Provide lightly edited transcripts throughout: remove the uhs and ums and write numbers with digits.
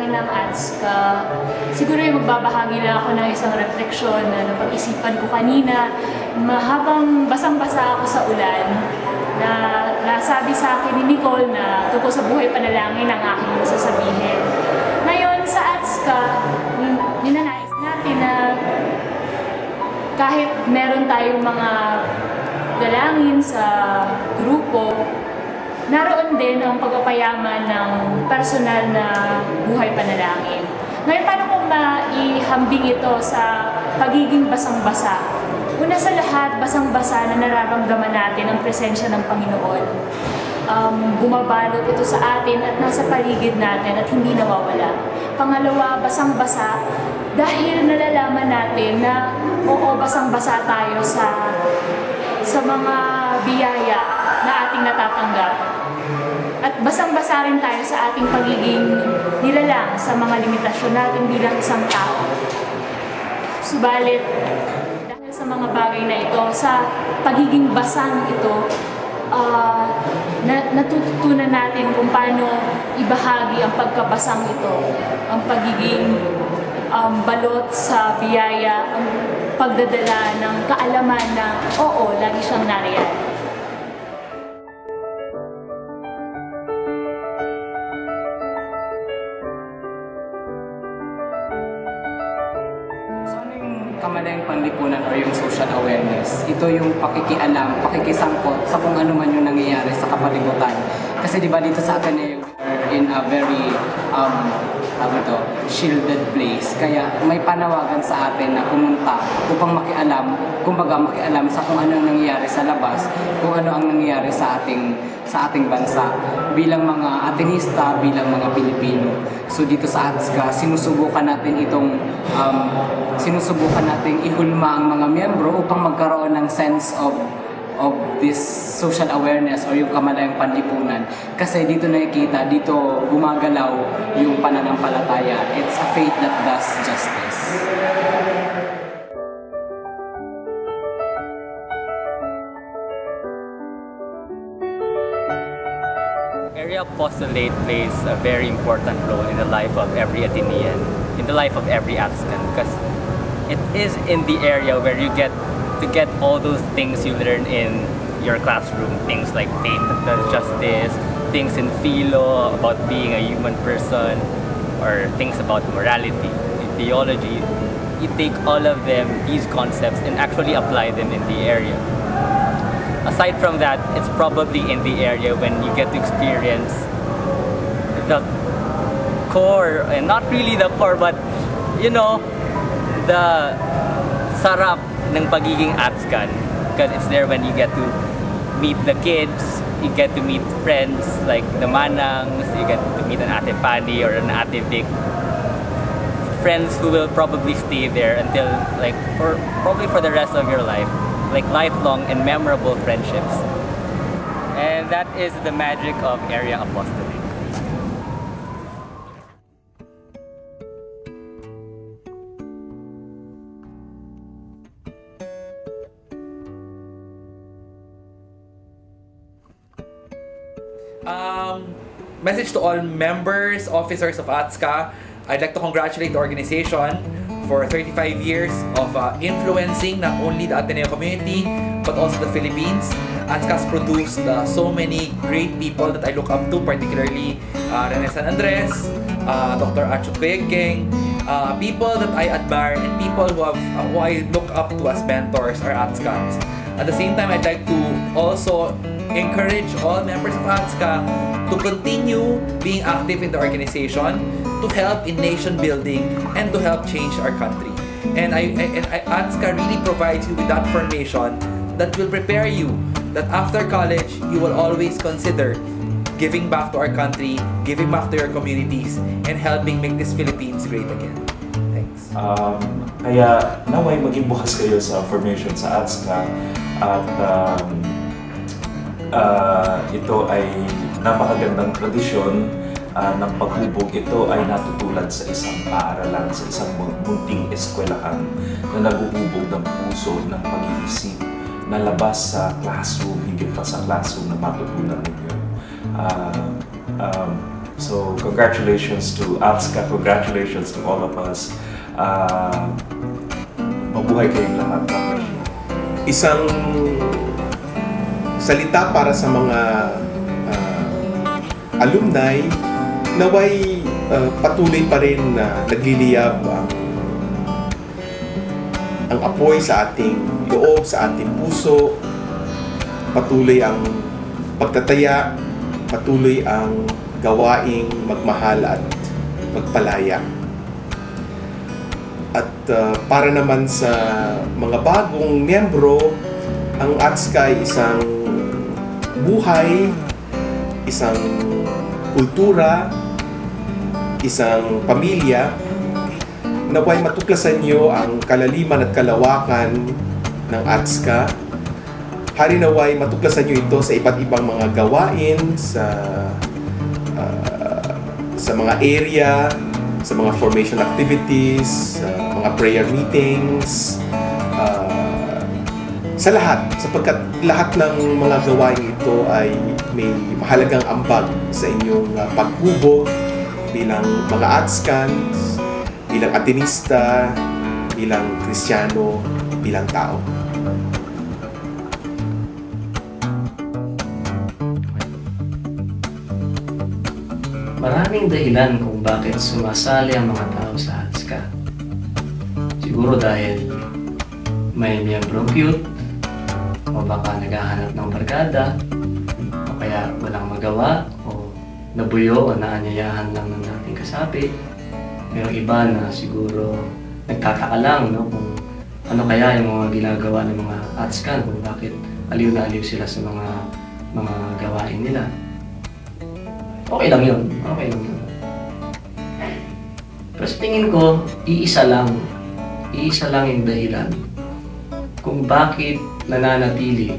panalangin ng ATSCA. Siguro yung magbabahagi lang ako ng isang refleksyon na napag-isipan ko kanina. Habang basang-basa ako sa ulan, na nasabi sa akin ni Nicole na tungkol sa buhay panalangin ang aking sasabihin. Ngayon sa ATSCA, ninanais natin na kahit meron tayong mga dalangin sa grupo, naroon din ang pagpapayaman ng personal na buhay panalangin. Ngayon, paano ko maihambing ito sa pagiging basang-basa? Una sa lahat, basang-basa na nararamdaman natin ang presensya ng Panginoon. Bumabalot ito sa atin at nasa paligid natin at hindi nawawala. Pangalawa, basang-basa dahil nalalaman natin na oo, basang-basa tayo sa mga biyaya na ating natatanggap. At basang-basa rin tayo sa ating pagiging nilalang sa mga limitasyon natin bilang isang tao. Subalit, dahil sa mga bagay na ito, sa pagiging basang ito, natututunan natin kung paano ibahagi ang pagkabasang ito, ang pagiging balot sa biyaya, ang pagdadala ng kaalaman na oo, lagi siyang nariyan. So ano yung kamalayang panlipunan o yung social awareness? Ito yung pakikialam, pakikisangkot sa kung ano man yung nangyayari sa kapalibutan. Kasi di ba dito sa atin ay in a very shielded place. Kaya may panawagan sa atin na pumunta upang makialam sa kung ano ang nangyayari sa labas, kung ano ang nangyayari sa ating bansa bilang mga Atenista, bilang mga Pilipino. So dito sa ATSCA, sinusubukan natin ihulma ang mga miyembro upang magkaroon ng sense of this social awareness or yung kamalayang panlipunan. Kasi dito nakikita, dito gumagalaw yung pananampalataya. It's a faith that does justice. Area Apostolate plays a very important role in the life of every Atenean, in the life of every ATSCAN, because it is in the area where you get to get all those things you learn in your classroom, things like faith that does justice, things in philo about being a human person, or things about morality, theology. You take all of them, these concepts, and actually apply them in the area. Aside from that, it's probably in the area when you get to experience the core, and not really the core, but you know, the sarap ng pagiging ATSCAN, because it's there when you get to meet the kids, you get to meet friends like the Manangs, you get to meet an Ate Fanny or an Ate Vic, friends who will probably stay there until probably for the rest of your life, like lifelong and memorable friendships. And that is the magic of Area Apostolate. Message to all members, officers of ATSCA. I'd like to congratulate the organization for 35 years of influencing not only the Ateneo community but also the Philippines. ATSCA has produced so many great people that I look up to, particularly Rene San Andres, Dr. Acho Kuyegeng, people that I admire and people who I look up to as mentors are ATSCANs. At the same time, I'd like to also encourage all members of ATSCA to continue being active in the organization, to help in nation building, and to help change our country. And ATSCA really provides you with that formation that will prepare you that after college, you will always consider giving back to our country, giving back to your communities, and helping make this Philippines great again. Thanks. Kaya naway maging bukas kayo sa formation sa ATSCA at ito ay napakagandang tradisyon ng paghubog. Ito ay natutulan sa isang paaralan, sa isang munting eskwelahan na naguhubog ng puso ng pag-iisip na labas sa classroom, higit pa sa classroom na matutunan ninyo. So congratulations to ATSCA, congratulations to all of us. Mabuhay kayong lahat. God bless you. Isang salita para sa mga alumni naway patuloy pa rin na nagliliyab ang apoy sa ating loob, sa ating puso, patuloy ang pagtataya, patuloy ang gawaing magmahal at magpalaya. At para naman sa mga bagong miyembro, ang ATSCA ay isang buhay, isang kultura, isang pamilya. Naway matuklasan niyo ang kalaliman at kalawakan ng ATSCA. Hari naway matuklasan niyo ito sa iba't ibang mga gawain, sa mga area, sa mga formation activities, sa mga prayer meetings, sa lahat, sapagkat lahat ng mga gawain ito ay may mahalagang ambag sa inyong paghubog bilang mga ATSCANs, bilang Atenista, bilang Kristiyano, bilang tao. Maraming dahilan kung bakit sumasali ang mga tao sa ATSCA. Siguro dahil may miyembrong cute, o baka naghahanap ng barkada, o kaya walang magawa, o nabuyo o naanyayahan lang ng dating kasapi. Mayroong iba na siguro nagtataka lang, no, kung ano kaya yung mga ginagawa ng mga ATSCA, kung bakit aliw na aliw sila sa mga gawain nila. Okay lang yun. Okay lang yun. Pero sa tingin ko, iisa lang yung dahilan kung bakit nananatili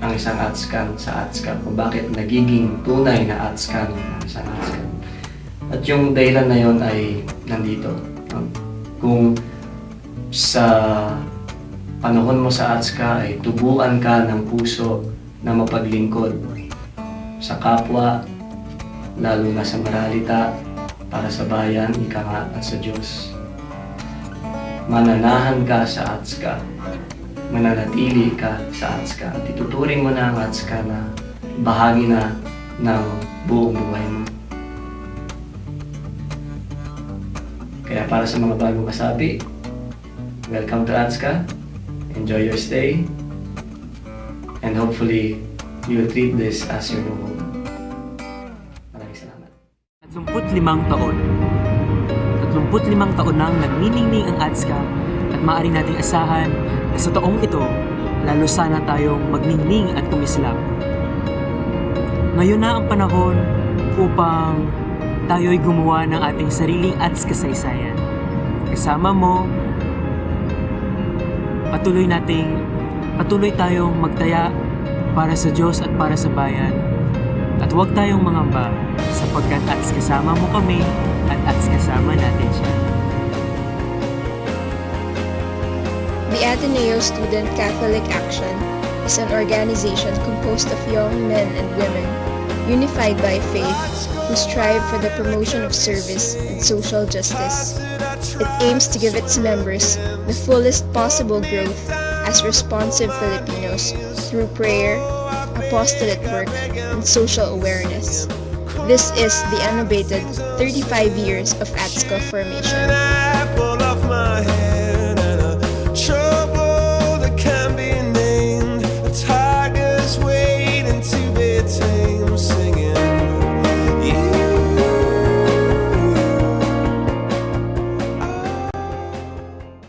ang isang ATSCAN sa ATSCA, kung bakit nagiging tunay na ATSCAN ang isang ATSCAN. At yung dahilan na yun ay nandito. Kung sa panahon mo sa ATSCA ay tubuan ka ng puso na mapaglingkod sa kapwa, lalo na sa moralita, para sa bayan, ika nga, at sa Diyos. Mananahan ka sa ATSCA, mananatili ka sa ATSCA, at ituturing mo na ang ATSCA na bahagi na ng buong buhay mo. Kaya para sa mga bagong kasapi, welcome to ATSCA, enjoy your stay, and hopefully, you will treat this as your new home. 35 taon. 35 taon nang nagniningning ang ATSCA at maaari nating asahan na sa taong ito, lalo sana tayong magningning at kumislap. Ngayon na ang panahon upang tayo'y gumawa ng ating sariling ATSCA kasaysayan. Kasama mo, patuloy tayong magtaya para sa Diyos at para sa bayan. At huwag tayong mangamba sapagkat kasama mo kami at kasama natin siya. The Ateneo Student Catholic Action is an organization composed of young men and women unified by faith who strive for the promotion of service and social justice. It aims to give its members the fullest possible growth as responsive Filipinos through prayer, apostolate work, and social awareness. This is the unabated 35 years of ATSCA formation.